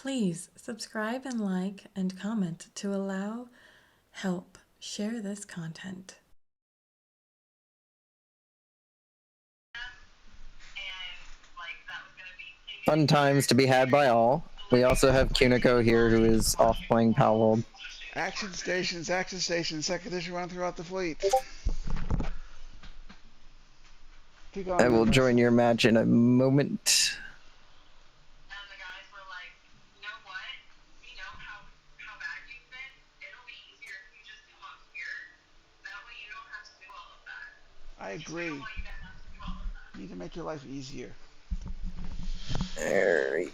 Please subscribe and like and comment to help share this content. Fun times to be had by all. We also have Kuniko here, who is off playing Palworld. Action stations, second issue run throughout the fleet. Keep going, I will members. join your match in a moment. I agree. You need to make your life easier. Alright.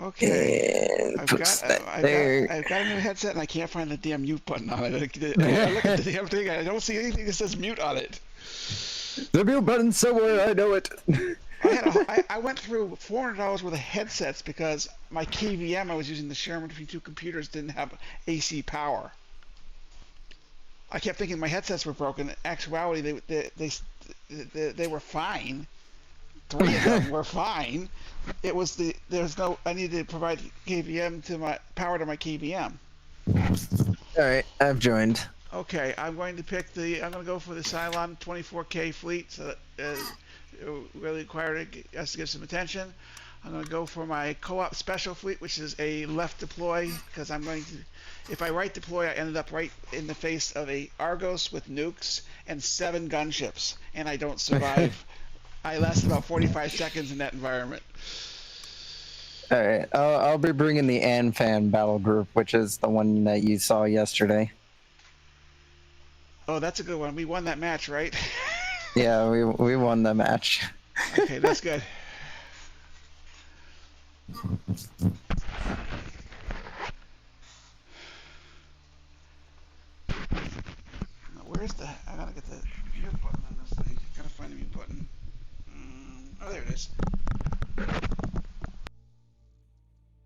Okay. And puts that there. I've got a new headset and I can't find the damn mute button on it. I look at the damn thing and I don't see anything that says mute on it. The mute button's somewhere, I know it. I went through $400 worth of headsets because my KVM I was using, the sharing between two computers, didn't have AC power. I kept thinking my headsets were broken. In actuality, they were fine. 3 of them were fine. It was I needed to provide KVM to my power to my KVM. Alright, I've joined. Okay, I'm going to go for the Cylon 24K fleet, so that it really required us to get some attention. I'm going to go for my co-op special fleet, which is a left deploy, because if I right deploy, I ended up right in the face of a Argos with nukes and 7 gunships, and I don't survive. I lasted about 45 seconds in that environment. Alright, I'll be bringing the Anfan battle group, which is the one that you saw yesterday. Oh, that's a good one. We won that match, right? Yeah, we won the match. Okay, that's good. Where's the... I gotta get the mute button on this thing. Gotta find the mute button. Oh, there it is.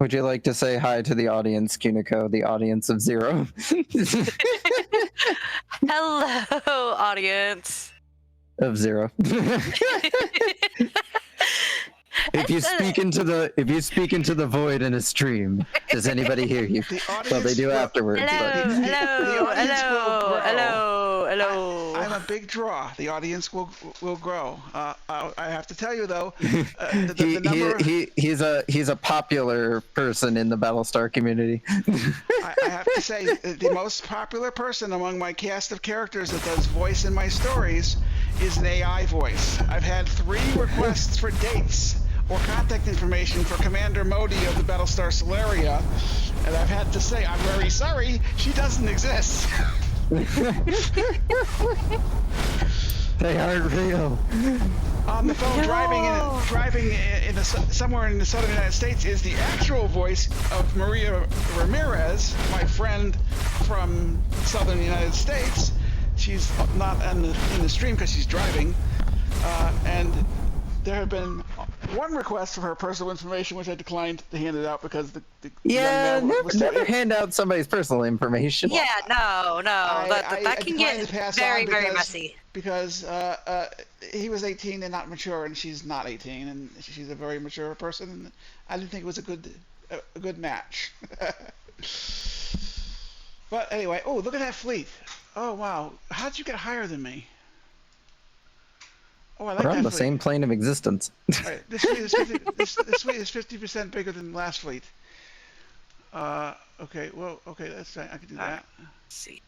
Would you like to say hi to the audience, Kuniko, the audience of 0? Hello, audience. Of 0. If you speak into the void in a stream, does anybody hear you? Well, they do afterwards. Hello. I'm a big draw. The audience will grow. I have to tell you though, he's a popular person in the Battlestar community. I have to say, the most popular person among my cast of characters that does voice in my stories is an AI voice. I've had 3 requests for dates or contact information for Commander Modi of the Battlestar Solaria, and I've had to say, I'm very sorry, she doesn't exist. They aren't real. On the phone, driving somewhere in the southern United States is the actual voice of Maria Ramirez, my friend from southern United States. She's not in the stream because she's driving, and there have been 1 request for her personal information, which I declined to hand it out because the young man was never hand out somebody's personal information. Yeah, no, that can get very messy. Because he was 18 and not mature, and she's not 18, and she's a very mature person. And I didn't think it was a good match. But anyway, oh, look at that fleet! Oh wow, how'd you get higher than me? Oh, I like We're on that the fleet. same plane of existence. Right, this fleet is 50% bigger than the last fleet. Okay, well, okay, that's fine. I can do that. Let's see.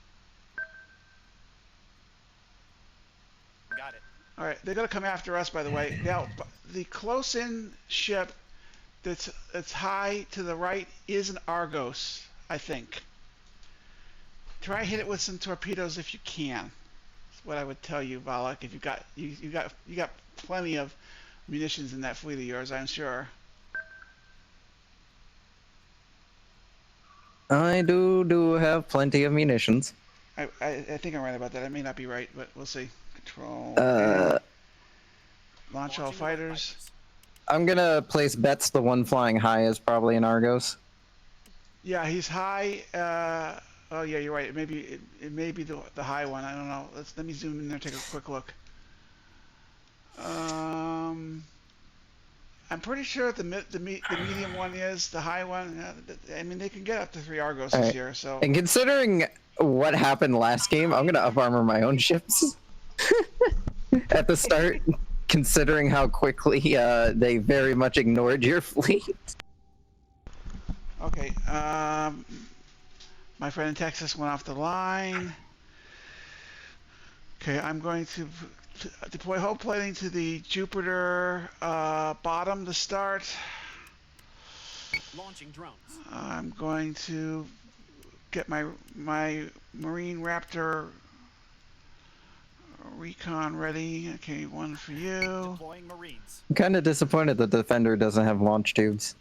Got it. All right, they're gonna come after us, by the way. Now, the close-in ship that's high to the right is an Argos, I think. Try and hit it with some torpedoes if you can. That's what I would tell you, Valak. If you got plenty of munitions in that fleet of yours, I'm sure. I do have plenty of munitions. I think I'm right about that. I may not be right, but we'll see. Control. Launch all fighters. I'm gonna place bets the one flying high is probably an Argos. Yeah, he's high. Oh yeah, you're right. It may be the high one. I don't know. Let me zoom in there and take a quick look. I'm pretty sure the medium one is the high one. I mean, they can get up to 3 Argos All this right. year. So. And considering what happened last game, I'm gonna up armor my own ships at the start. Considering how quickly they very much ignored your fleet. Okay. My friend in Texas went off the line. Okay, I'm going to deploy hull plating to the Jupiter bottom to start. Launching drones. I'm going to get my Marine Raptor recon ready. Okay, one for you. Deploying Marines. I'm kind of disappointed that the Defender doesn't have launch tubes.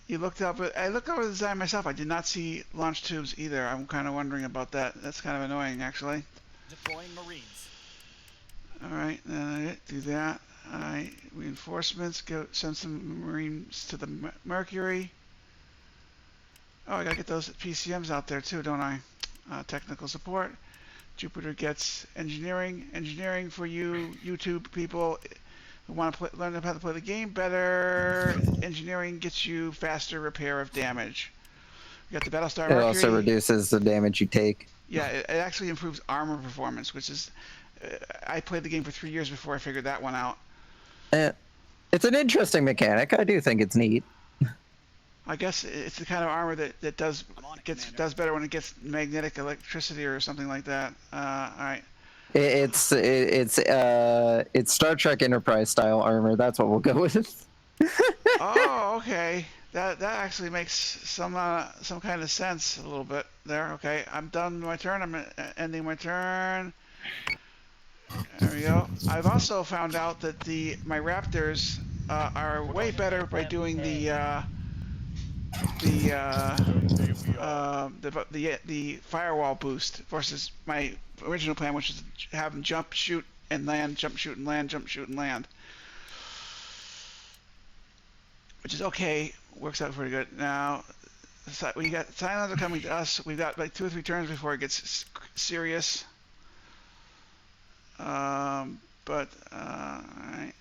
You looked up. I looked over the design myself. I did not see launch tubes either. I'm kind of wondering about that. That's kind of annoying, actually. Deploying Marines. All right, then I do that. Reinforcements. Send some Marines to the Mercury. Oh, I gotta get those PCMs out there too, don't I? Technical support. Jupiter gets engineering. Engineering for you YouTube people who want to learn how to play the game better. Engineering gets you faster repair of damage. You got the Battlestar Mercury. It also reduces the damage you take. Yeah, it actually improves armor performance, which is... I played the game for 3 years before I figured that one out. It's an interesting mechanic. I do think it's neat. I guess it's the kind of armor that does better when it gets magnetic electricity or something like that. All right. It's Star Trek Enterprise style armor. That's what we'll go with. Oh, okay. That actually makes some kind of sense a little bit there. Okay, I'm done my turn. I'm ending my turn. There we go. I've also found out that my Raptors are way better by doing the firewall boost versus my original plan, which is to have them jump, shoot, and land, jump, shoot, and land, jump, shoot, and land. Which is okay. Works out pretty good. Now, we got Cylons are coming to us. We've got like 2 or 3 turns before it gets serious. But all right.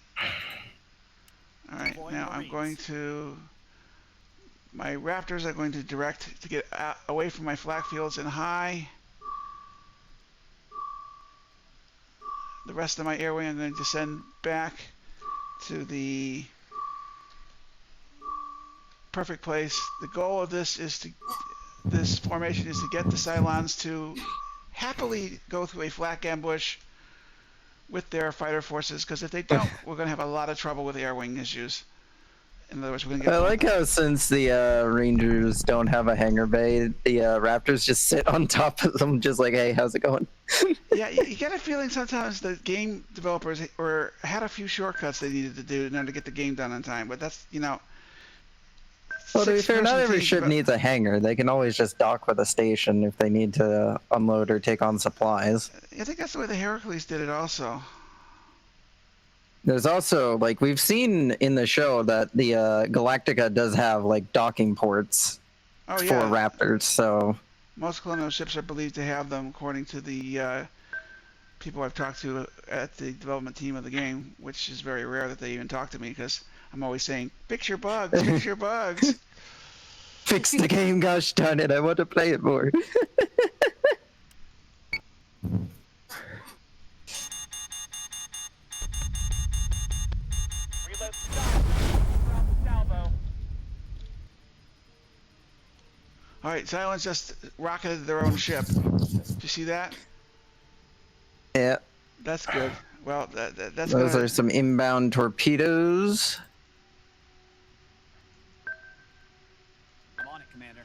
All right. Now I'm going to. My Raptors are going to direct to get away from my flak fields and high. The rest of my air wing I'm going to send back to the perfect place. The goal of this formation is to get the Cylons to happily go through a flak ambush with their fighter forces, because if they don't, we're going to have a lot of trouble with air wing issues. In other words, we're going to get... I like how since the Rangers don't have a hangar bay, the Raptors just sit on top of them, just like, hey, how's it going? Yeah, you get a feeling sometimes the game developers had a few shortcuts they needed to do in order to get the game done on time, but that's, you know... Well, to be fair, not every ship needs a hangar. They can always just dock with a station if they need to unload or take on supplies. I think that's the way the Heracles did it also. There's also, like, we've seen in the show that the Galactica does have, like, docking ports for Raptors, so... Most colonial ships are believed to have them, according to the people I've talked to at the development team of the game, which is very rare that they even talk to me, because I'm always saying, fix your bugs, fix your bugs. Fix the game, gosh darn it, I want to play it more. Alright, Cylons just rocketed their own ship. Did you see that? Yeah. That's good. Well, that's Those are some inbound torpedoes. I'm on it, Commander.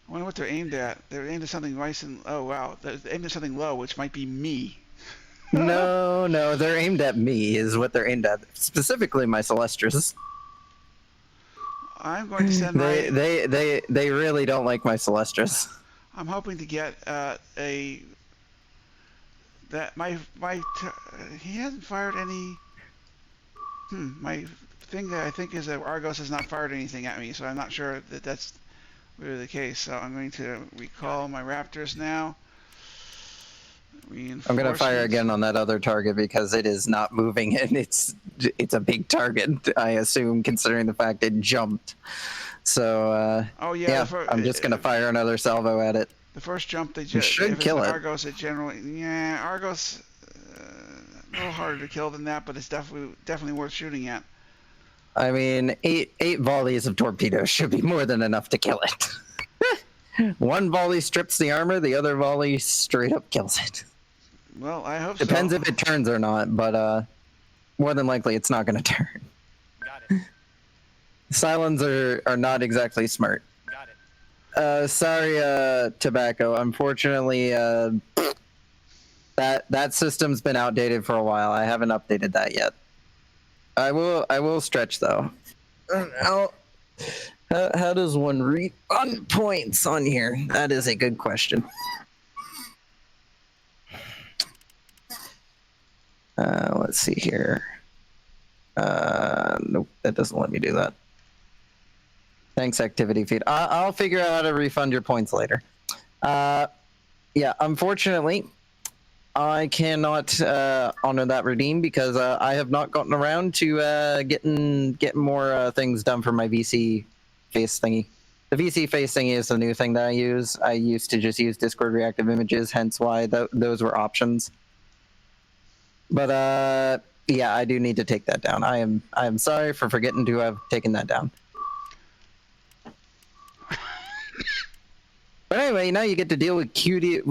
I wonder what they're aimed at. They're aimed at something nice and... Oh, wow. They're aimed at something low, which might be me. No, they're aimed at me, is what they're aimed at. Specifically, my Celestras. I'm going to send my... They really don't like my Celestras. I'm hoping to get he hasn't fired any... my thing that I think is that Argos has not fired anything at me, so I'm not sure that that's really the case. So I'm going to recall my Raptors now. I'm gonna fire again on that other target because it is not moving and it's a big target, I assume, considering the fact it jumped. So Oh yeah, I'm just gonna fire another salvo at it. the first jump they It just should kill it. Argos, it generally Argos a little harder to kill than that, but it's definitely worth shooting at. I mean, eight volleys of torpedoes should be more than enough to kill it. One volley strips the armor, the other volley straight up kills it. Well, I hope Depends so. if it turns or not, but more than likely it's not going to turn. Got it. Cylons are not exactly smart. Got it. Sorry, Tobacco. Unfortunately, that system's been outdated for a while. I haven't updated that yet. I will stretch though. How does one read on points on here? That is a good question. Let's see here. Nope, that doesn't let me do that. Thanks, activity feed. I'll figure out how to refund your points later. Yeah, unfortunately, I cannot honor that redeem because I have not gotten around to getting more things done for my VC face thingy. The VC face thingy is the new thing that I use. I used to just use Discord reactive images, hence why those were options. But yeah, I do need to take that down. I am sorry for forgetting to have taken that down. But anyway, now you get to deal with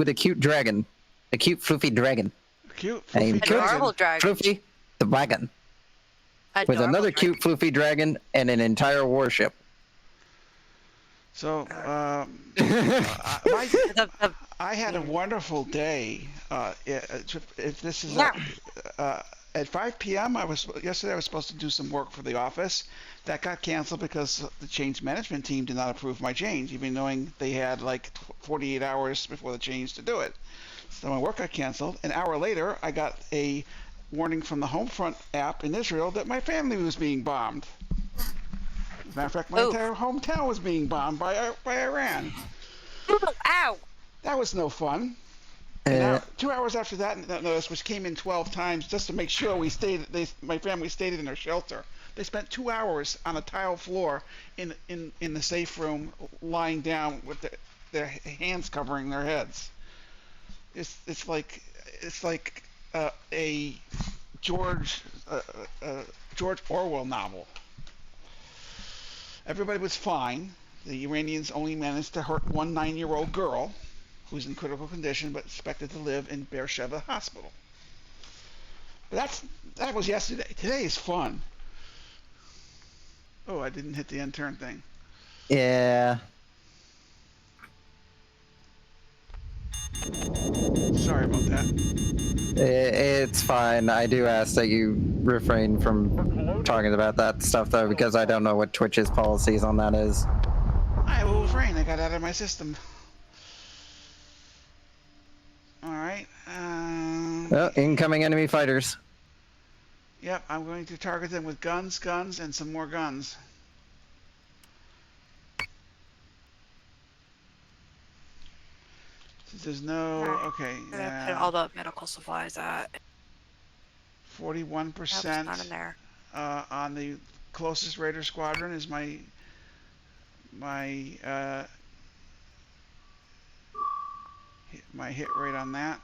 a cute dragon, a cute fluffy dragon. Cute fluffy Adorable dragon. Fluffy the dragon. With another cute fluffy dragon and an entire warship. So, I had a wonderful day. If this is at 5 p.m., yesterday I was supposed to do some work for the office. That got canceled because the change management team did not approve my change, even knowing they had like 48 hours before the change to do it. So my work got canceled. An hour later, I got a warning from the Homefront app in Israel that my family was being bombed. As a matter of fact, my entire hometown was being bombed by Iran. Ow! That was no fun. And 2 hours after that notice, which came in 12 times, just to make sure my family stayed in their shelter. They spent 2 hours on a tile floor in the safe room, lying down with their hands covering their heads. It's like a George Orwell novel. Everybody was fine. The Iranians only managed to hurt one 9-year-old girl who's in critical condition but expected to live in Beersheba Hospital. But that was yesterday. Today is fun. Oh, I didn't hit the end turn thing. Yeah. Sorry about that. It's fine. I do ask that you refrain from talking about that stuff, though, because I don't know what Twitch's policies on that is. I will refrain. I got out of my system. Alright. Oh, incoming enemy fighters. Yep, I'm going to target them with guns, and some more guns. Since there's no... Okay, Put all the medical supplies at 41% not in there. On the closest Raider squadron is my hit rate on that.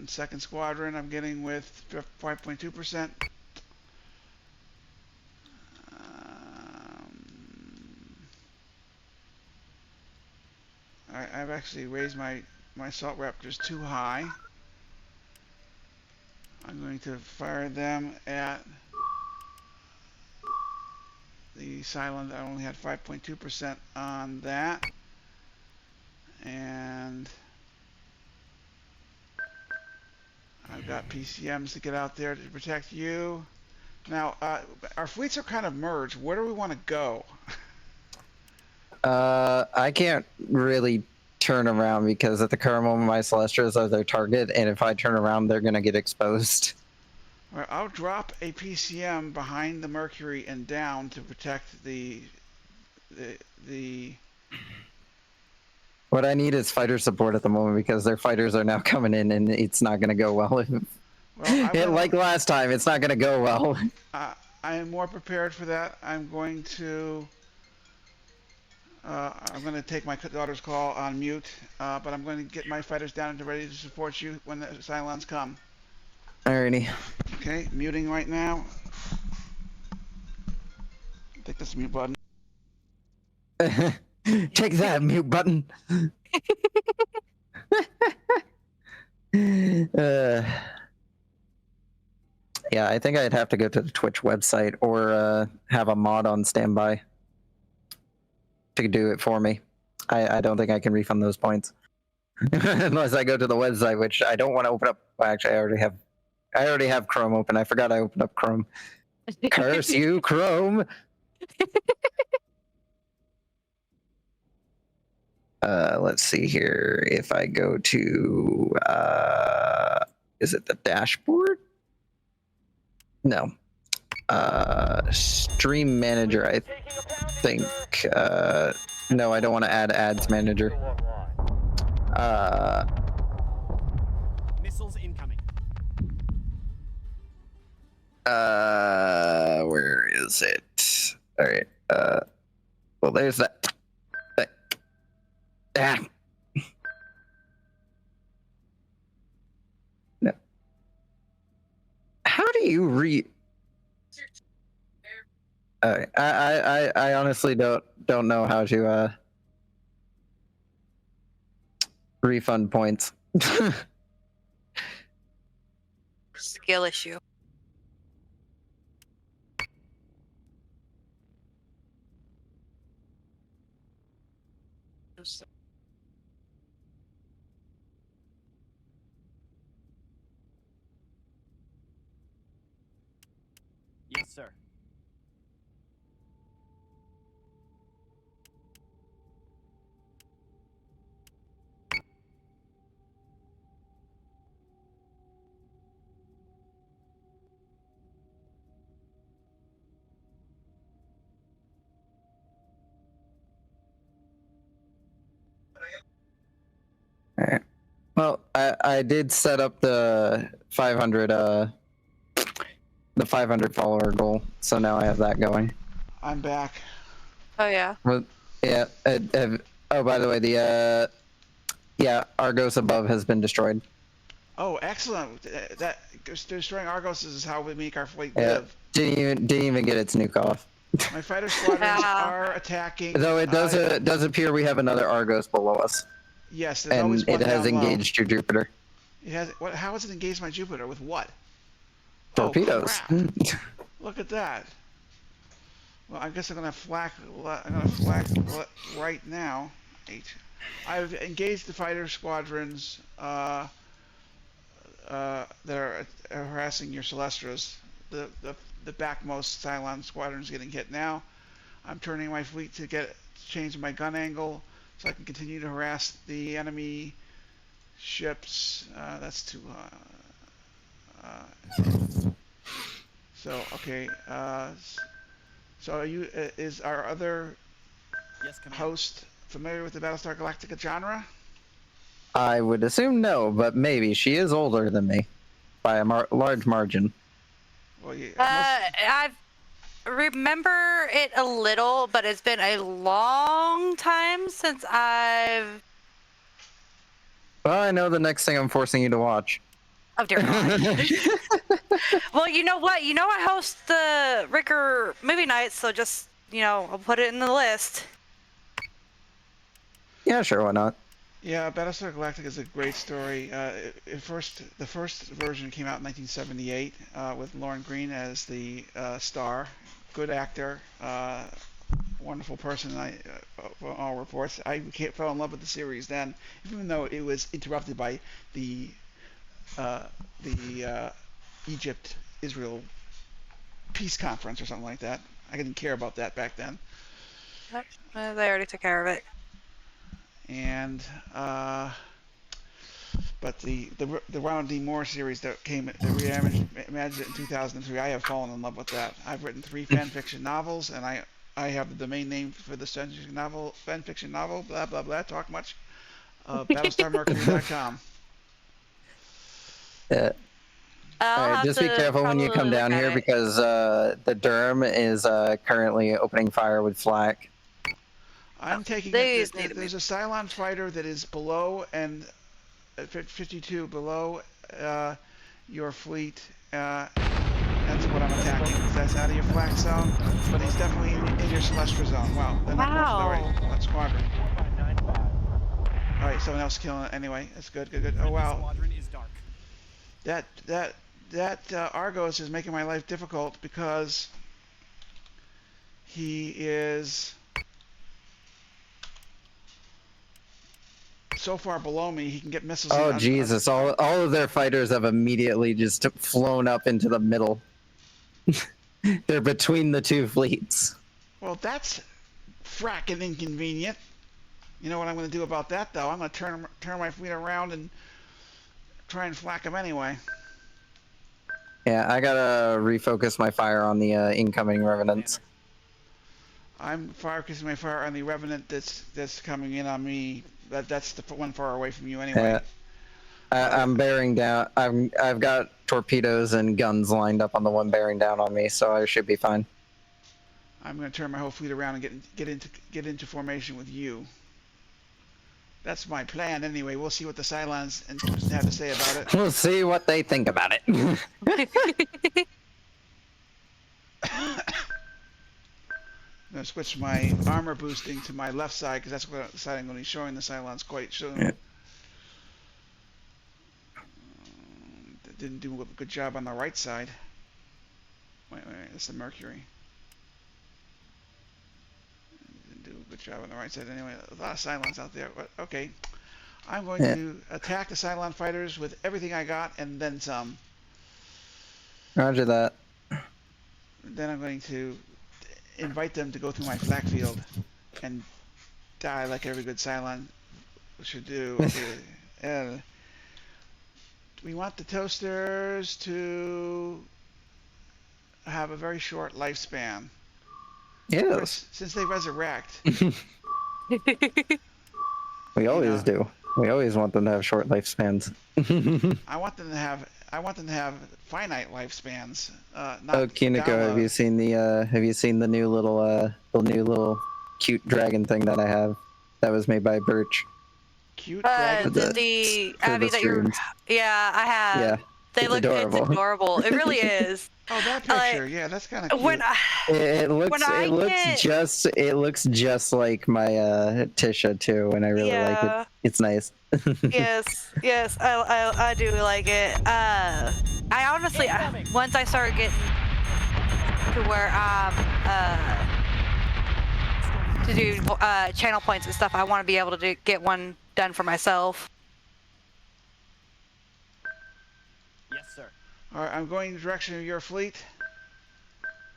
Second squadron I'm getting with 5.2%. I've actually raised my assault raptors too high. I'm going to fire them at the Cylon. I only had 5.2% on that. And I've got PCMs to get out there to protect you. Now, our fleets are kind of merged. Where do we want to go? I can't really turn around because at the current moment my Celestials are their target, and if I turn around, they're gonna get exposed. All right, I'll drop a PCM behind the Mercury and down to protect the What I need is fighter support at the moment because their fighters are now coming in, and it's not going to go well. Like last time, it's not going to go well. I am more prepared for that. I'm going to take my daughter's call on mute, but I'm going to get my fighters down and ready to support you when the Cylons come. Alrighty. Okay, muting right now. Take this mute button. Take that, mute button. Yeah, I think I'd have to go to the Twitch website or have a mod on standby to do it for me. I don't think I can refund those points unless I go to the website, which I don't want to open up. Well, actually, I already have Chrome open. I forgot I opened up Chrome. Curse you, Chrome. Let's see here. If I go to, is it the dashboard? No. Stream manager, I think. No, I don't want to add ads manager. Missiles incoming. Where is it? All right. Well, there's that. Ah. No. How do you read? I honestly don't know how to refund points. Skill issue. Yes, sir. All right. Well, I did set up the 500 follower goal, so now I have that going. I'm back. Oh yeah. Well, yeah. Oh, by the way, the yeah, Argos above has been destroyed. Oh, excellent! That destroying Argos is how we make our fleet Yeah, live. didn't even get its nuke off. My fighter squadrons are attacking. Though it does appear we have another Argos below us. Yes, there's And always one it has down low. engaged your Jupiter. It has what? How has it engaged my Jupiter? With what? Torpedoes. Oh, crap. Look at that. Well, I guess I'm gonna flak. Right now. 8. I've engaged the fighter squadrons that are harassing your Celestras. The backmost Cylon squadron's getting hit now. I'm turning my fleet to change my gun angle so I can continue to harass the enemy ships. That's too. So okay. So is our other Yes, Commander. host familiar with the Battlestar Galactica genre? I would assume no, but maybe. She is older than me by a large margin. Well, yeah, I remember it a little, but it's been a long time since I've. Well, I know the next thing I'm forcing you to watch. Oh dear God. Well, you know what? I host the Ricker movie nights, so just I'll put it in the list. Yeah, sure, why not? Yeah, Battlestar Galactica is a great story. The first version came out in 1978 with Lauren Green as the star. Good actor, wonderful person. For all reports, I fell in love with the series then, even though it was interrupted by the Egypt-Israel peace conference or something like that. I didn't care about that back then. They already took care of it. And but the Ronald D. Moore series that reimagined in 2003, I have fallen in love with that. I've written 3 fan fiction novels, and I have the domain name for the fan fiction novel. Blah blah blah. Talk much. BattlestarMercury.com. Yeah. I'll All right, have just be to careful when you probably come down look at here it. because the Derm is currently opening fire with flak. I'm taking These it. need to be- There's a Cylon fighter that is below and 52 below your fleet. That's what I'm attacking. That's out of your flak zone, but he's definitely in your Celestra zone. Wow, then I'm going for the right squadron. All right, someone else killing it anyway. That's good, good, good. Oh wow, Squadron is dark. that Argos is making my life difficult because he is so far below me. He can get missiles. Oh Jesus! All of their fighters have immediately just flown up into the middle. They're between the two fleets. Well, that's fracking inconvenient. You know what I'm going to do about that, though? I'm going to turn my fleet around and try and flak them anyway. Yeah, I gotta refocus my fire on the incoming revenants. I'm focusing my fire on the revenant that's coming in on me. That's the one far away from you anyway. I'm bearing down. I've got torpedoes and guns lined up on the one bearing down on me, so I should be fine. I'm going to turn my whole fleet around and get into formation with you. That's my plan anyway. We'll see what the Cylons have to say about it. We'll see what they think about it. I'm going to switch my armor boosting to my left side because that's what side I'm going to be showing the Cylons quite soon. Yeah. Didn't do a good job on the right side. Wait, that's the Mercury. Didn't do a good job on the right side anyway. A lot of Cylons out there. But okay, I'm going to attack the Cylon fighters with everything I got and then some. Roger that. Then I'm going to invite them to go through my flak field and die like every good Cylon should do. Okay. We want the toasters to have a very short lifespan. Yes. Since they resurrect. We always do. We always want them to have short lifespans. I want them to have finite lifespans. Not Oh, Kiniko, have you seen the new little cute dragon thing that I have? That was made by Birch. Cute dragon. the for Abby the that you're. streams. Yeah, I have. Yeah. They it's look. adorable. It's adorable. It really is. Oh, that picture. Yeah, that's kind of cute. When It looks just like my Tisha too, and I really like it. It's nice. yes, I do like it. I honestly, once I start getting to where to do channel points and stuff, I want to be able to get one done for myself. Yes, sir. All right, I'm going in the direction of your fleet.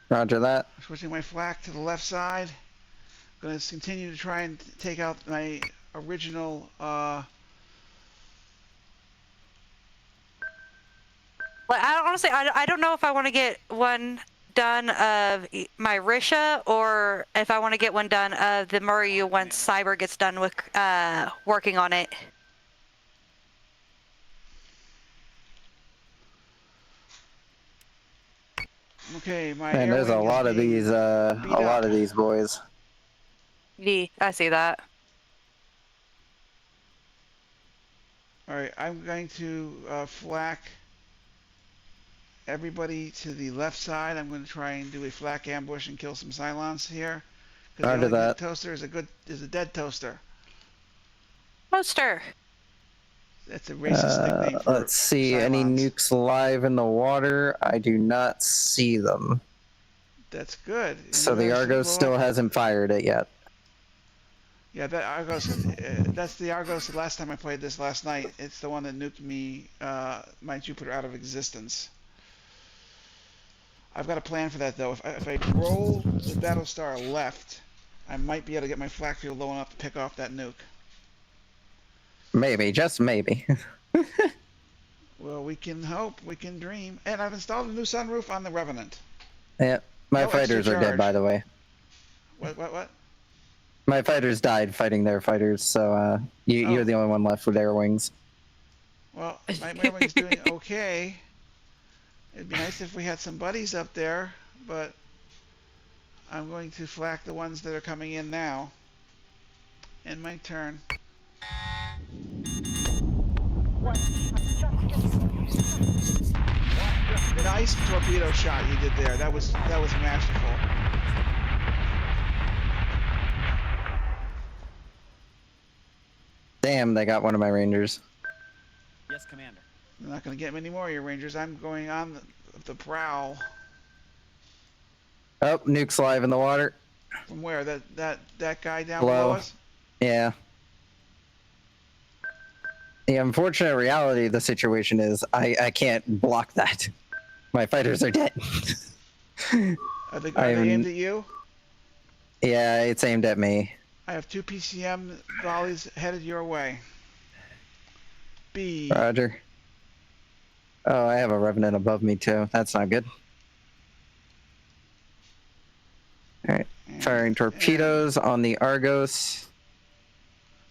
Roger that. Switching my flak to the left side. Going to continue to try and take out my original. Like, I don't know if I want to get one done of my Risha or if I want to get one done of the Murray once Cyber gets done with working on it. Okay, my. And there's a lot of these boys. Yeah, I see that. All right, I'm going to flak everybody to the left side. I'm going to try and do a flak ambush and kill some Cylons here. Roger that. The toaster is a dead toaster. Toaster. That's a racist nickname for Let's see, Cylons. any nukes live in the water? I do not see them. That's good. So the Argos still hasn't fired it yet. Yeah, that Argos. That's the Argos. The last time I played this last night, it's the one that nuked me, my Jupiter out of existence. I've got a plan for that though. If I roll the Battlestar left, I might be able to get my flak field low enough to pick off that nuke. Maybe, just maybe. Well, we can hope, we can dream. And I've installed a new sunroof on the Revenant. Yeah, my No extra fighters are charge. dead, by the way. What? My fighters died fighting their fighters, so you're Oh. the only one left with air wings. Well, my wing's doing okay. It'd be nice if we had some buddies up there, but I'm going to flak the ones that are coming in now. End my turn. Nice torpedo shot you did there. That was masterful. Damn, they got one of my rangers. Yes, Commander. You're not going to get many more of your rangers. I'm going on the prowl. Oh, nuke's live in the water. From where? That guy down Below. below us? Yeah. The unfortunate reality of the situation is I can't block that. My fighters are dead. Are they aimed at you? Yeah, it's aimed at me. I have 2 PCM volleys headed your way. B. Roger. Oh, I have a Revenant above me too. That's not good. Alright. Firing torpedoes on the Argos.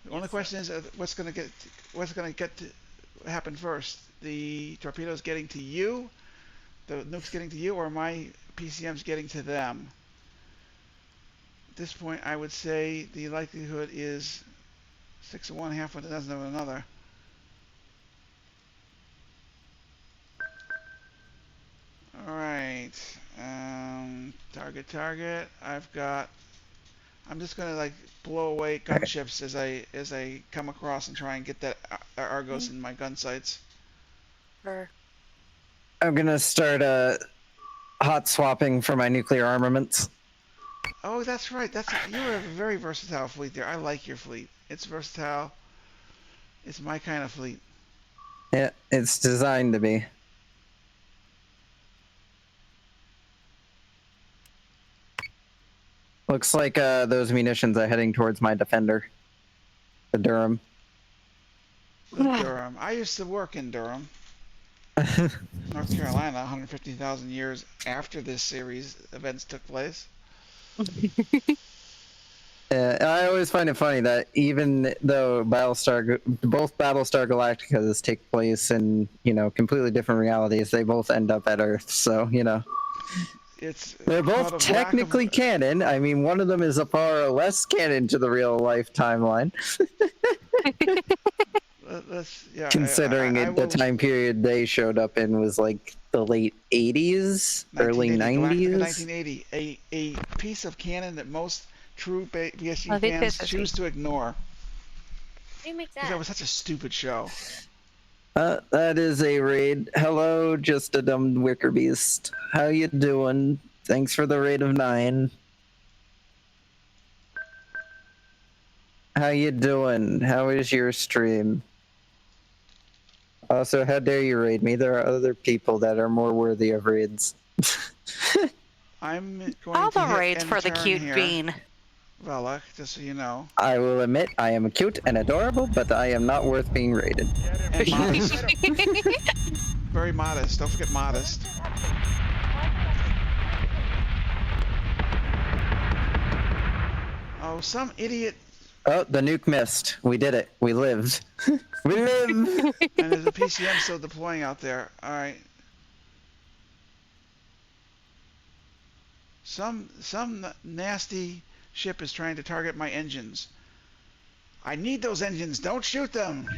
The only question is what's going to happen first? The torpedoes getting to you, the nukes getting to you, or my PCMs getting to them? At this point, I would say the likelihood is 6 of one, half of a dozen of another. All right, target. I'm just gonna like blow away gunships as I come across and try and get that Argos in my gun sights. Sure. I'm gonna start hot swapping for my nuclear armaments. Oh, that's right. You have a very versatile fleet there. I like your fleet. It's versatile. It's my kind of fleet. Yeah, it's designed to be. Looks like those munitions are heading towards my defender, the Durham. The Durham. I used to work in Durham, North Carolina, 150,000 years after this series events took place. I always find it funny that even though both Battlestar Galacticas take place in, completely different realities, they both end up at Earth. So, they're both technically canon. I mean, one of them is a far less canon to the real life timeline. Considering the time period they showed up in was like the late 80s, early 90s. 1980, a piece of canon that most true BSG fans choose to ignore. Who makes Because that was such a stupid show. That is a raid. Hello, just a dumb wicker beast. How you doing? Thanks for the raid of 9. How you doing? How is your stream? Also, how dare you raid me? There are other people that are more worthy of raids. I'm going All to the hit raids end for the turn cute here, bean. Vela, just so you know. I will admit I am cute and adorable, but I am not worth being raided. And modest. Very modest. Don't forget modest. Oh, some idiot. Oh, the nuke missed. We did it. We lived. We live! And there's a PCM still deploying out there. Alright. Some nasty ship is trying to target my engines. I need those engines. Don't shoot them.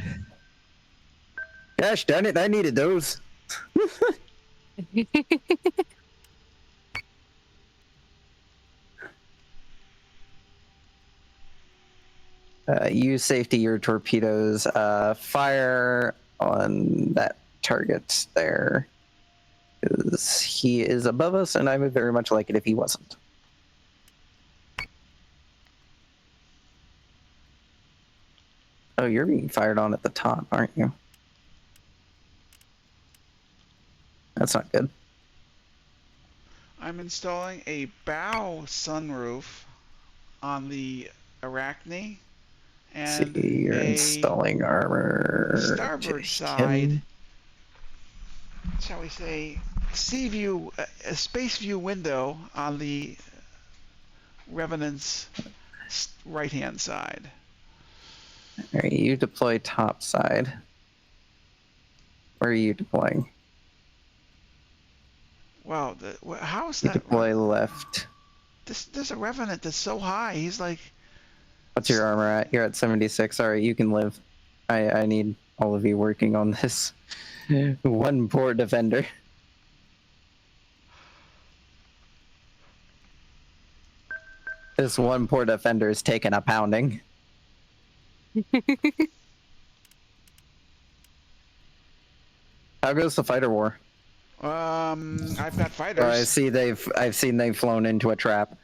Gosh darn it, I needed those. Use safety your torpedoes. Fire on that target there. Because he is above us, and I would very much like it if he wasn't. Oh, you're being fired on at the top, aren't you? That's not good. I'm installing a bow sunroof on the Arachne and See, you're installing armor. starboard side, shall we say, sea view, a space view window on the Revenant's right-hand side. All right, you deploy top side. Where are you deploying? Wow, how is You that? deploy left. There's a Revenant that's so high. He's like, What's your armor at? You're at 76. All right, you can live. I need all of you working on this. One poor defender. This one poor defender is taking a pounding. How goes the fighter war? I've got Oh, fighters. I've seen they've flown into a trap.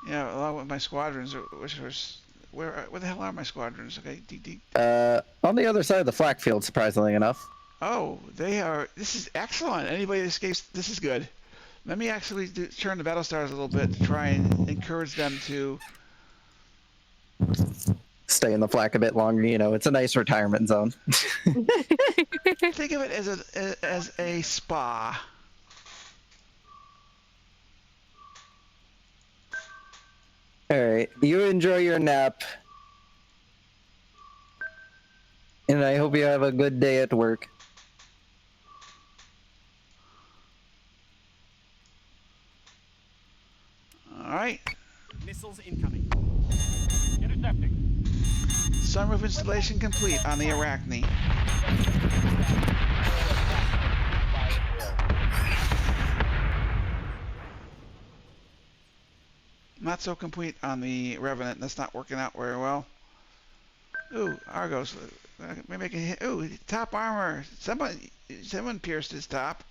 Yeah, along with my squadrons, which was where the hell are my squadrons? Okay, deep. On the other side of the flak field, surprisingly enough. Oh, they are. This is excellent. Anybody that escapes, this is good. Let me actually turn the Battlestars a little bit to try and encourage them to Stay in the flak a bit longer, you know, it's a nice retirement zone. think of it as a spa. Alright, you enjoy your nap. And I hope you have a good day at work. All right. Missiles incoming. Intercepting. Sunroof installation complete on the Arachne. Not so complete on the Revenant. That's not working out very well. Ooh, Argos. Maybe make a hit. Ooh, top armor. Someone pierced his top.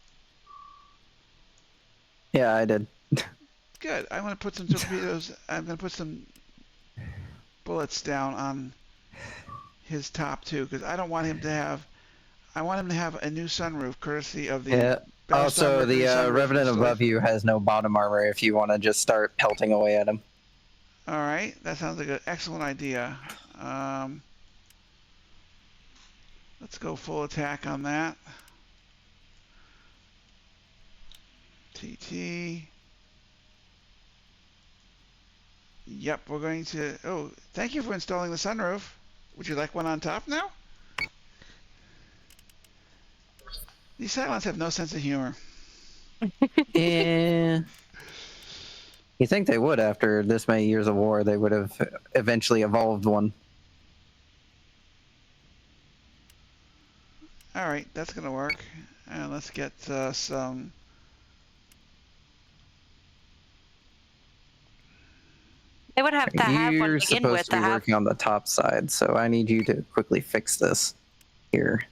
Yeah, I did. Good. I'm going to put some torpedoes. I'm going to put some bullets down on his top too, because I don't want him to have. I want him to have a new sunroof, courtesy of the. Yeah. Battlestar Also, Mercury the sunroof Revenant installation. above you has no bottom armor if you want to just start pelting away at him. All right, that sounds like an excellent idea. Let's go full attack on that. TT. Yep, we're going to. Oh, thank you for installing the sunroof. Would you like one on top now? These Cylons have no sense of humor. Yeah. You think they would after this many years of war? They would have eventually evolved one. All right, that's going to work. And let's get some. They would have to have one You're to begin supposed with to be working on the top side, so I need you to quickly fix this here.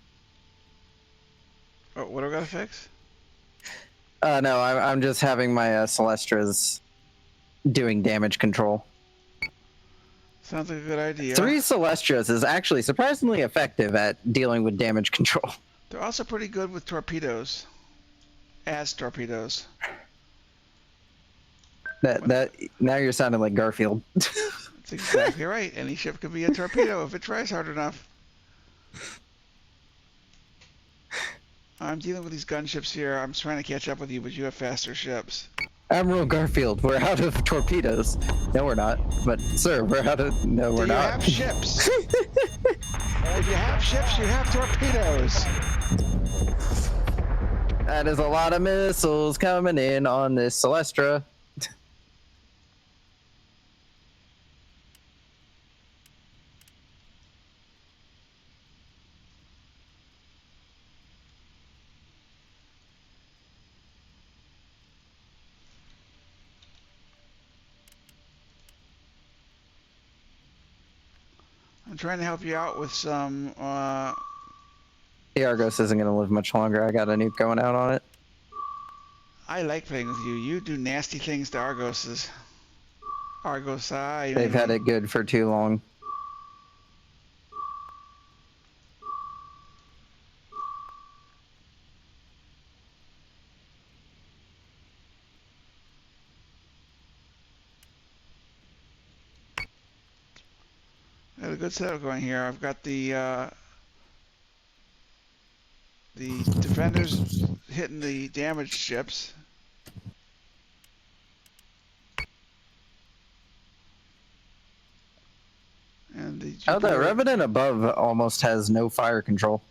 Oh, what do I got to fix? No, I'm just having my Celestras doing damage control. Sounds like a good idea. 3 Celestras is actually surprisingly effective at dealing with damage control. They're also pretty good with torpedoes. As torpedoes. That now you're sounding like Garfield. That's exactly right. Any ship could be a torpedo if it tries hard enough. I'm dealing with these gunships here. I'm trying to catch up with you, but you have faster ships. Admiral Garfield, we're out of torpedoes. No, we're not. But, sir, we're out of... No, we're Do you not. have ships? If you have ships, you have torpedoes. That is a lot of missiles coming in on this Celestra. I'm trying to help you out with some. The Argos isn't going to live much longer. I got a nuke going out on it. I like playing with you. You do nasty things to Argoses. Argosi. They've had it good for too long. I have a good setup going here. I've got the defenders hitting the damaged ships. And the Oh, the Jupiter. Revenant above almost has no fire control.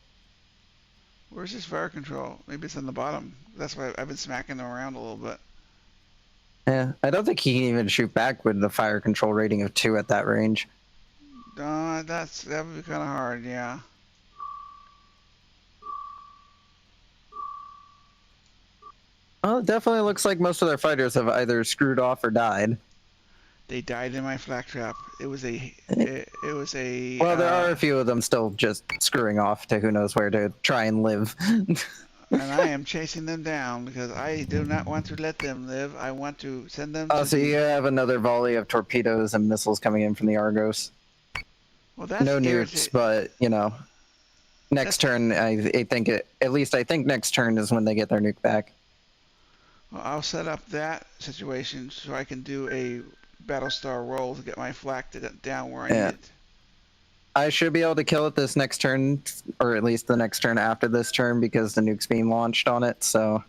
Where's his fire control? Maybe it's on the bottom. That's why I've been smacking them around a little bit. Yeah, I don't think he can even shoot back with the fire control rating of 2 at that range. That would be kind of hard, yeah. Well, it definitely looks like most of their fighters have either screwed off or died. They died in my flak trap. It was a. Well, there are a few of them still just screwing off to who knows where to try and live. And I am chasing them down because I do not want to let them live. I want to send them Oh, to so the... you have another volley of torpedoes and missiles coming in from the Argos. Well, that's No nukes, irritating. but you know, next turn I think at least I think next turn is when they get their nuke back. Well, I'll set up that situation so I can do a Battlestar roll to get my flak down where I need it. I should be able to kill it this next turn, or at least the next turn after this turn, because the nuke's being launched on it, so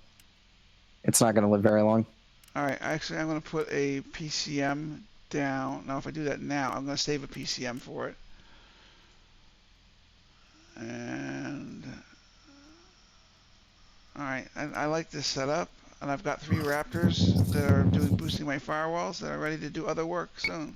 it's not going to live very long. Alright, actually I'm going to put a PCM down. Now if I do that now, I'm going to save a PCM for it. And... Alright, I like this setup. And I've got 3 Raptors that are boosting my firewalls that are ready to do other work soon.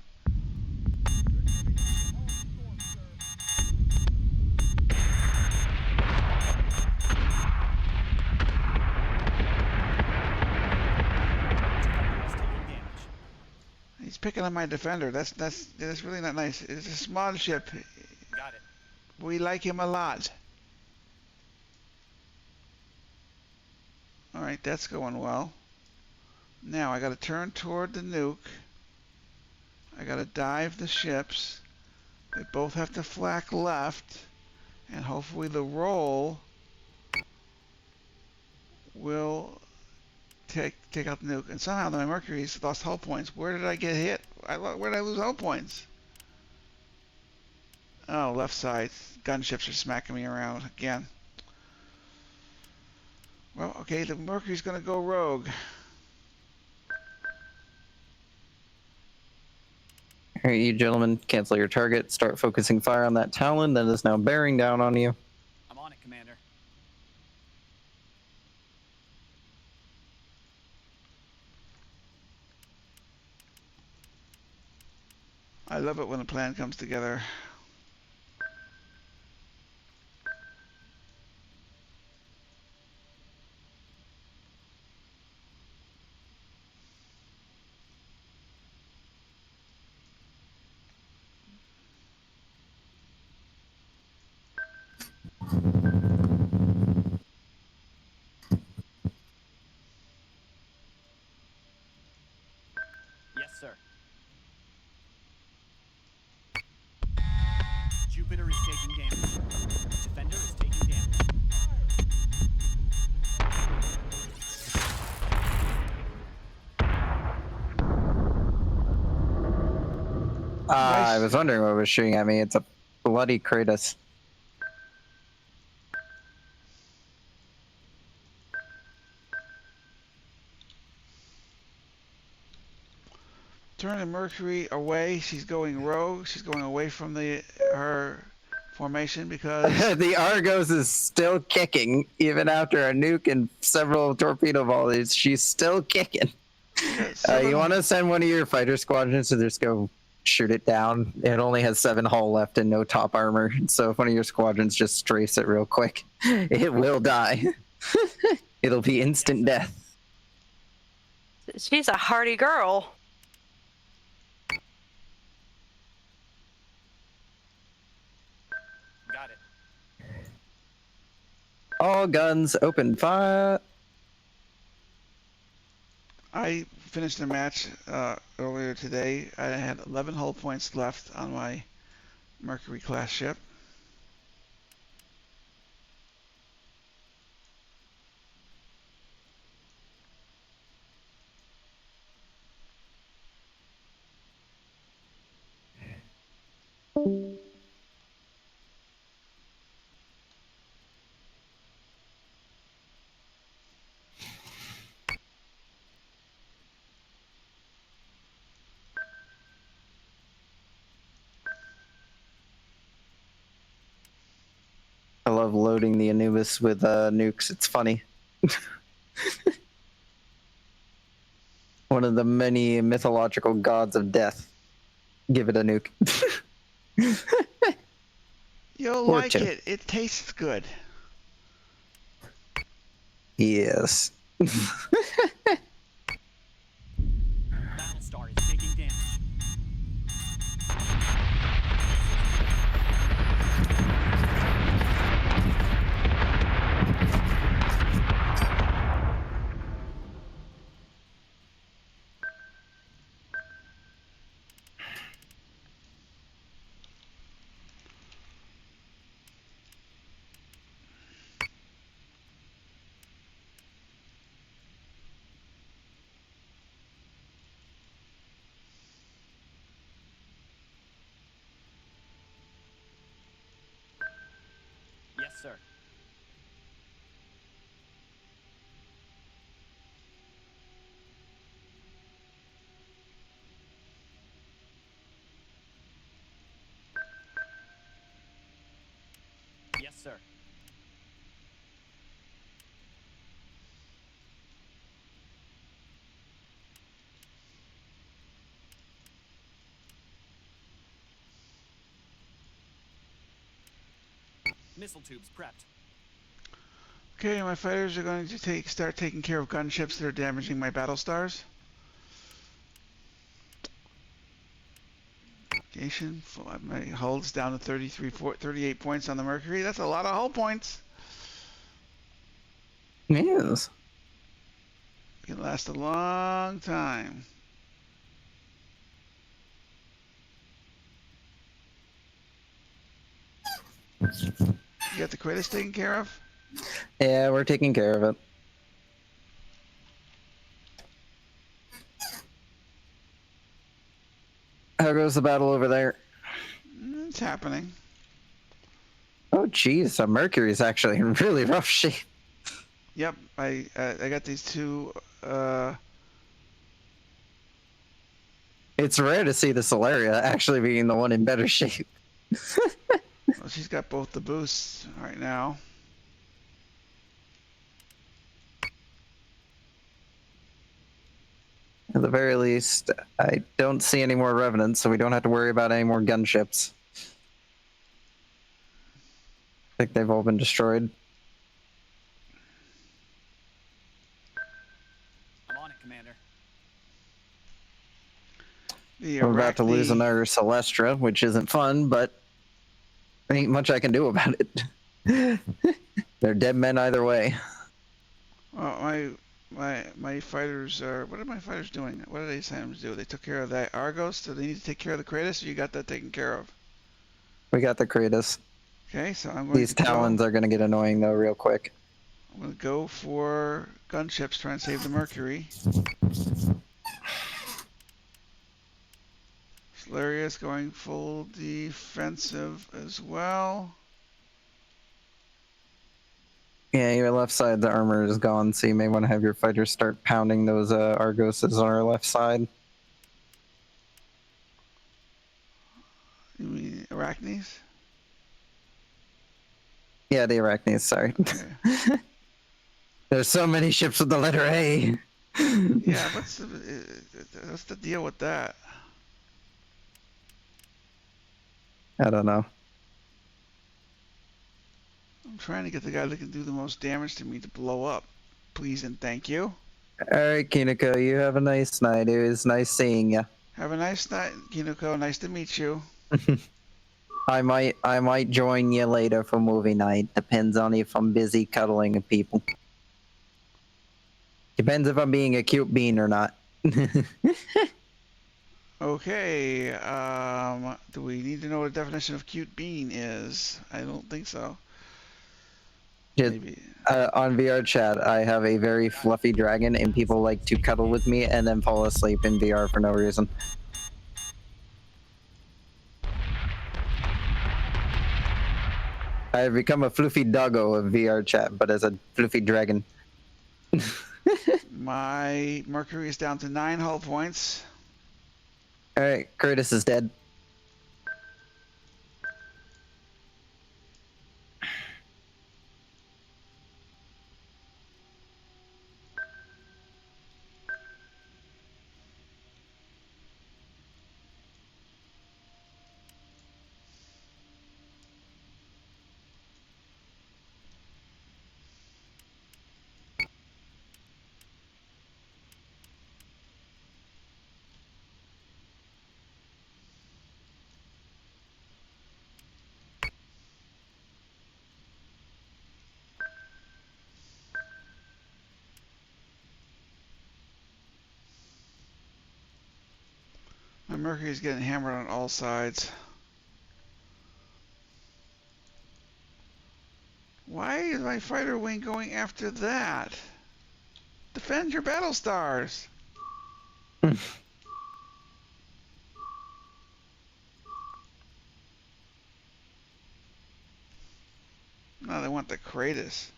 He's picking on my defender. That's really not nice. It's a small ship. Got it. We like him a lot. Alright, that's going well. Now I gotta turn toward the nuke. I gotta dive the ships. They both have to flak left. And hopefully the roll will take out the nuke. And somehow my Mercury's lost hull points. Where did I get hit? Where did I lose hull points? Oh, left side. Gunships are smacking me around again. Well, okay, the Mercury's gonna go rogue. All right, you gentlemen, cancel your target. Start focusing fire on that Talon that is now bearing down on you. I'm on it, Commander. I love it when a plan comes together. Yes, sir. Jupiter is taking damage. Defender is taking damage. I was wondering what was shooting at me. It's a bloody Kratos. Turn the Mercury away. She's going rogue. She's going away from her formation because The Argos is still kicking, even after a nuke and several torpedo volleys. She's still kicking. You want to send one of your fighter squadrons to just go shoot it down? It only has 7 hull left and no top armor. So if one of your squadrons just strays it real quick, it will die. It'll be instant death. She's a hardy girl. Got it. All guns open fire. I finished the match earlier today. I had 11 hull points left on my Mercury class ship. love loading the Anubis with nukes. It's funny. One of the many mythological gods of death. Give it a nuke. You'll Or like two. it. It tastes good. Yes. Battlestar is taking damage. Yes, sir. Yes, sir. Missile tubes prepped. Okay, my fighters are going to start taking care of gunships that are damaging my Battlestars. Jason, my hull's down to 38 points on the Mercury. That's a lot of hull points. Yes. Can last a long time. You got the Kratos taken care of? Yeah, we're taking care of it. How goes the battle over there? It's happening. Oh, geez, Mercury's actually in really rough shape. Yep, I got these two. It's rare to see the Solaria actually being the one in better shape. Well, she's got both the boosts right now. At the very least, I don't see any more revenants, so we don't have to worry about any more gunships. I think they've all been destroyed. I'm on it, Commander. The We're about to lose Arachne- another Celestra, which isn't fun, but ain't much I can do about it. They're dead men either way. Well, my fighters are. What are my fighters doing? What did they say them to do? They took care of that Argos. Do they need to take care of the Kratos? Or you got that taken care of? We got the Kratos. Okay, so I'm going These to Talons are going to get annoying, though, real quick. I'm going to go for gunships, try and save the Mercury. Solaria is going full defensive as well. Yeah, your left side, the armor is gone, so you may want to have your fighters start pounding those Argoses on our left side. You mean Arachnes? Yeah, the Arachnes, sorry. Okay. There's so many ships with the letter A. Yeah, what's the deal with that? I don't know. I'm trying to get the guy that can do the most damage to me to blow up. Please and thank you. Alright, Kiniko, you have a nice night. It was nice seeing you. Have a nice night, Kinoko. Nice to meet you. I might join you later for movie night. Depends on if I'm busy cuddling with people. Depends if I'm being a cute bean or not. Okay, do we need to know what the definition of cute bean is? I don't think so. Just, Maybe. on VR chat, I have a very fluffy dragon, and people like to cuddle with me and then fall asleep in VR for no reason. I have become a fluffy doggo of VR chat, but as a fluffy dragon. My Mercury is down to 9 hull points. Alright, Kratos is dead. My Mercury's getting hammered on all sides. Why is my fighter wing going after that? Defend your Battlestars! No, they want the Kratos.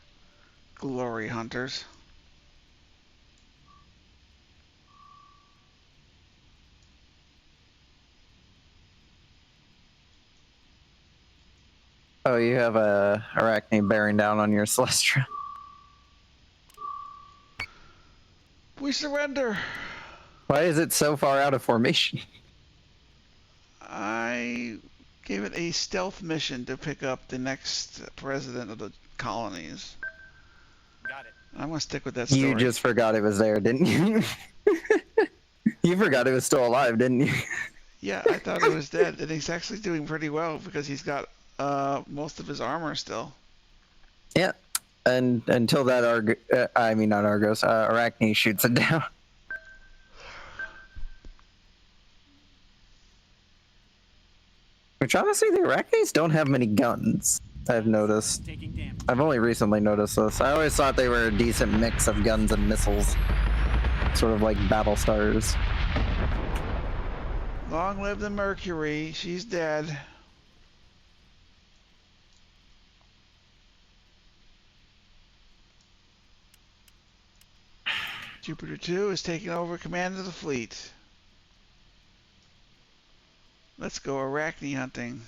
Glory hunters. Oh, you have a Arachne bearing down on your Celestra. We surrender! Why is it so far out of formation? I gave it a stealth mission to pick up the next president of the colonies. Got it. I'm gonna stick with that story. You just forgot it was there, didn't you? You forgot it was still alive, didn't you? Yeah, I thought it was dead, and he's actually doing pretty well because he's got most of his armor still. Yeah, and until that Arachne shoots it down. Which honestly, the Arachnes don't have many guns, I've noticed. Taking damage. I've only recently noticed this. I always thought they were a decent mix of guns and missiles. Sort of like Battlestars. Long live the Mercury, she's dead. Jupiter 2 is taking over command of the fleet. Let's go Arachne hunting.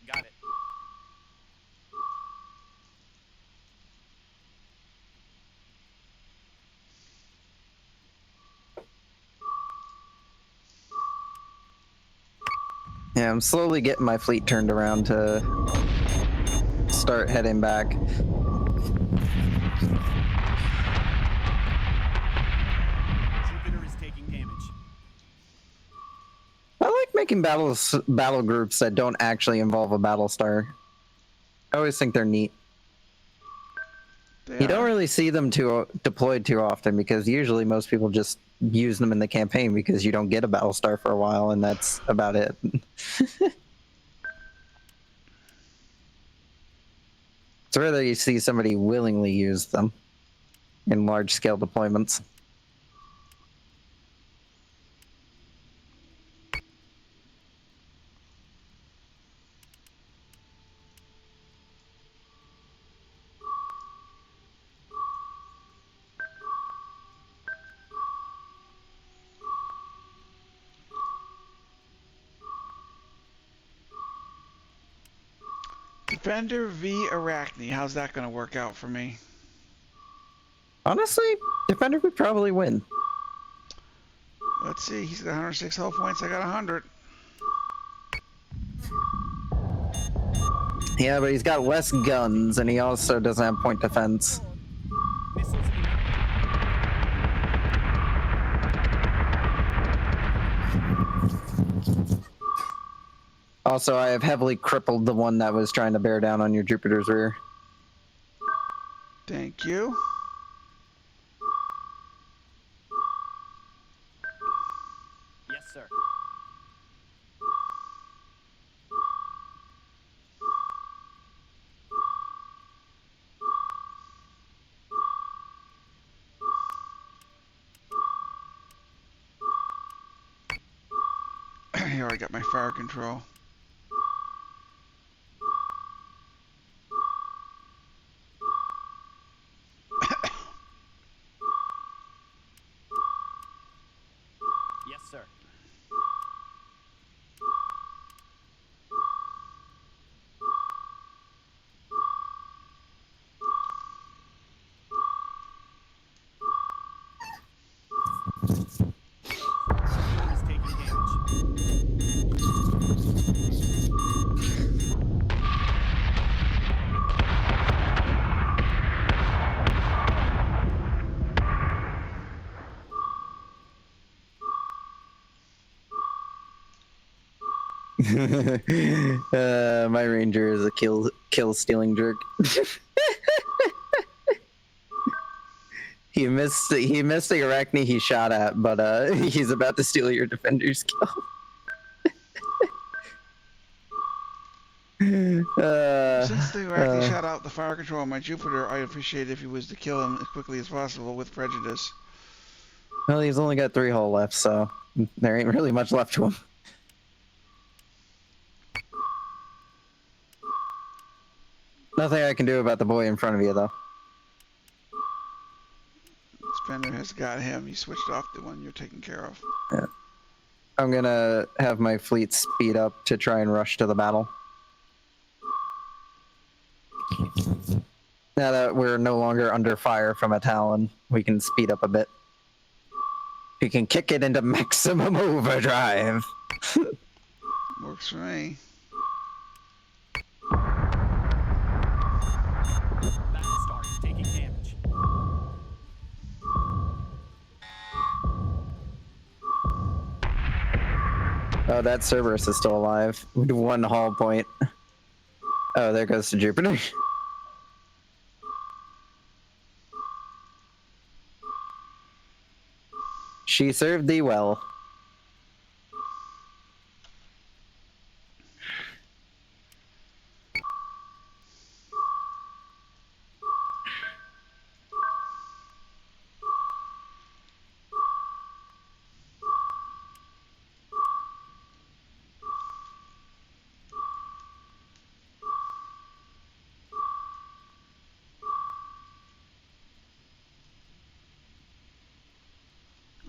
Got it. Yeah, I'm slowly getting my fleet turned around to start heading back. Jupiter is taking damage. I like making battle groups that don't actually involve a Battlestar. I always think they're neat. You don't really see them deployed too often because usually most people just use them in the campaign because you don't get a Battlestar for a while and that's about it. It's rare that you see somebody willingly use them in large-scale deployments. Defender v Arachne. How's that going to work out for me? Honestly, Defender would probably win. Let's see. He's got 106 hull points. I got 100. Yeah, but he's got less guns, and he also doesn't have point defense. Missiles in. Also, I have heavily crippled the one that was trying to bear down on your Jupiter's rear. Thank you. Yes, sir. Here, I got my fire control. Yes, sir. Jupiter is taking damage. My ranger is a kill stealing jerk. He missed the arachne he shot at, but he's about to steal your defender's kill. Since the arachne shot out the fire control on my Jupiter, I'd appreciate if he was to kill him as quickly as possible with prejudice. Well, he's only got 3 hull left, so there ain't really much left to him. Nothing I can do about the boy in front of you, though. Spender has got him. He switched off the one you're taking care of. Yeah. I'm gonna have my fleet speed up to try and rush to the battle. Now that we're no longer under fire from a Talon, we can speed up a bit. We can kick it into maximum overdrive. Works for me. Battlestar is taking damage. Oh, that Cerberus is still alive. With 1 hull point. Oh, there goes to Jupiter. She served thee well.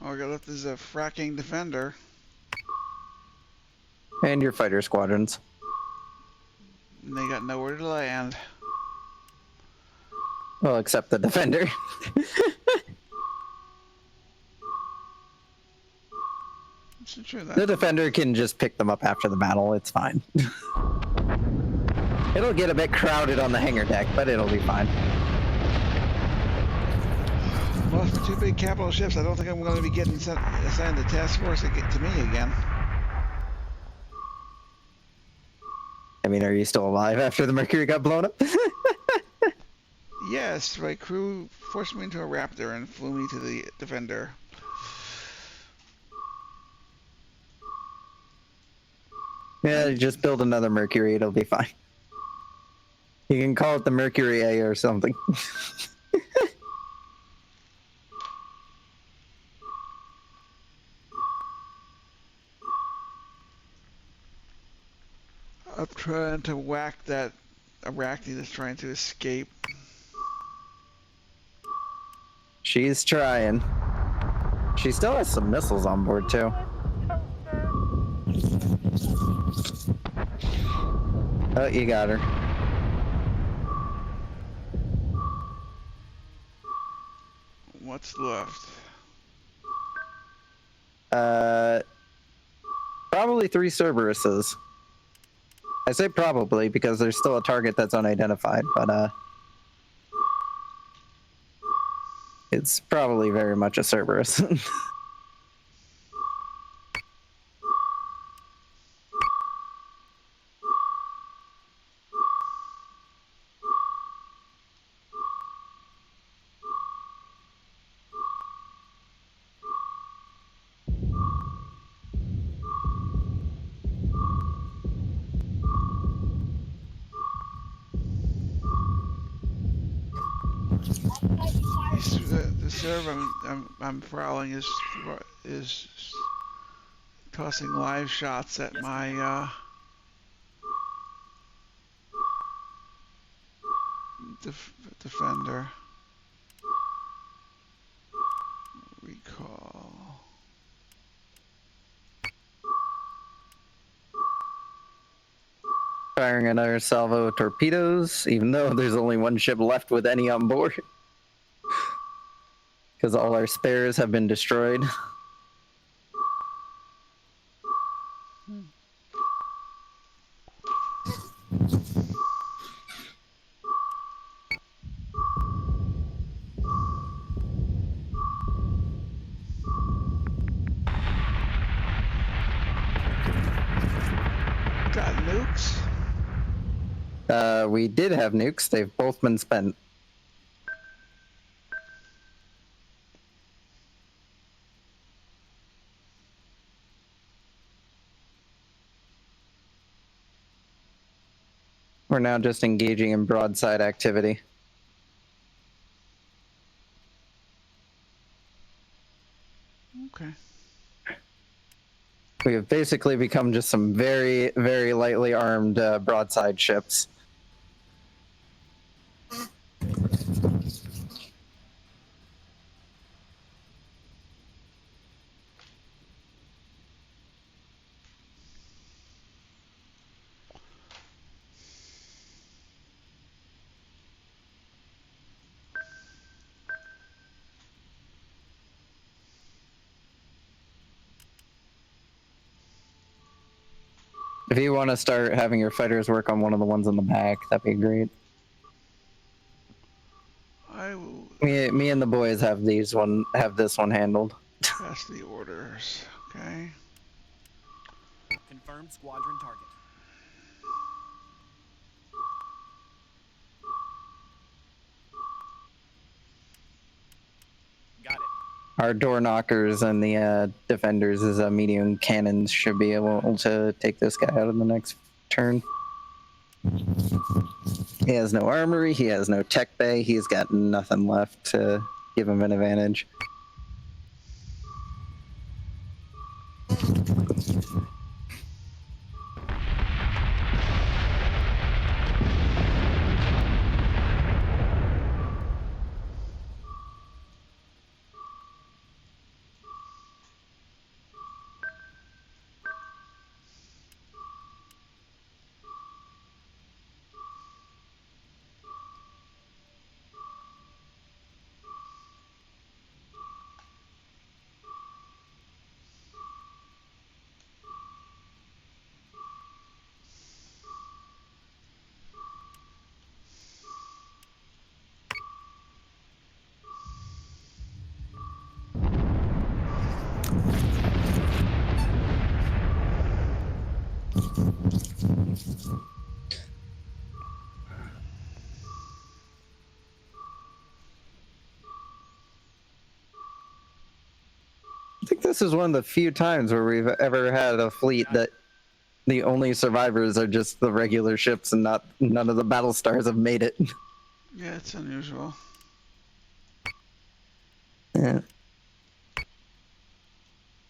All I got left is a fracking defender. And your fighter squadrons. And they got nowhere to land. Well, except the defender. It's true The that. defender can just pick them up after the battle. It's fine. It'll get a bit crowded on the hangar deck, but it'll be fine. Well, for 2 big capital ships, I don't think I'm going to be getting assigned the task force to get to me again. I mean, are you still alive after the Mercury got blown up? Yes, my crew forced me into a Raptor and flew me to the defender. Yeah, just build another Mercury. It'll be fine. You can call it the Mercury A or something. I'm trying to whack that arachne that's trying to escape. She's trying. She still has some missiles on board, too. Oh, you got her. What's left? Probably 3 Cerberuses. I say probably because there's still a target that's unidentified, but it's probably very much a Cerberus. The serve I'm prowling is tossing live shots at my defender. Recall. Firing another salvo of torpedoes, even though there's only 1 ship left with any on board. Because all our spares have been destroyed. We did have nukes. They've both been spent. We're now just engaging in broadside activity. Okay. We have basically become just some very, very lightly armed broadside ships. If you want to start having your fighters work on one of the ones in the back, that'd be great. I will Me and the boys have this one handled. pass the orders. Okay. Confirmed squadron target. Got it. Our door knockers and the defenders as medium cannons should be able to take this guy out in the next turn. He has no armory, he has no tech bay, he's got nothing left to give him an advantage. I think this is one of the few times where we've ever had a fleet that the only survivors are just the regular ships and none of the Battlestars have made it. Yeah, it's unusual. Yeah.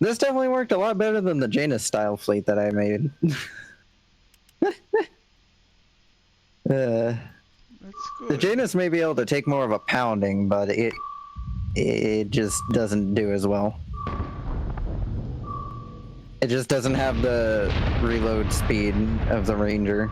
This definitely worked a lot better than the Janus style fleet that I made. That's The good. Janus may be able to take more of a pounding, but it just doesn't do as well. It just doesn't have the reload speed of the Ranger.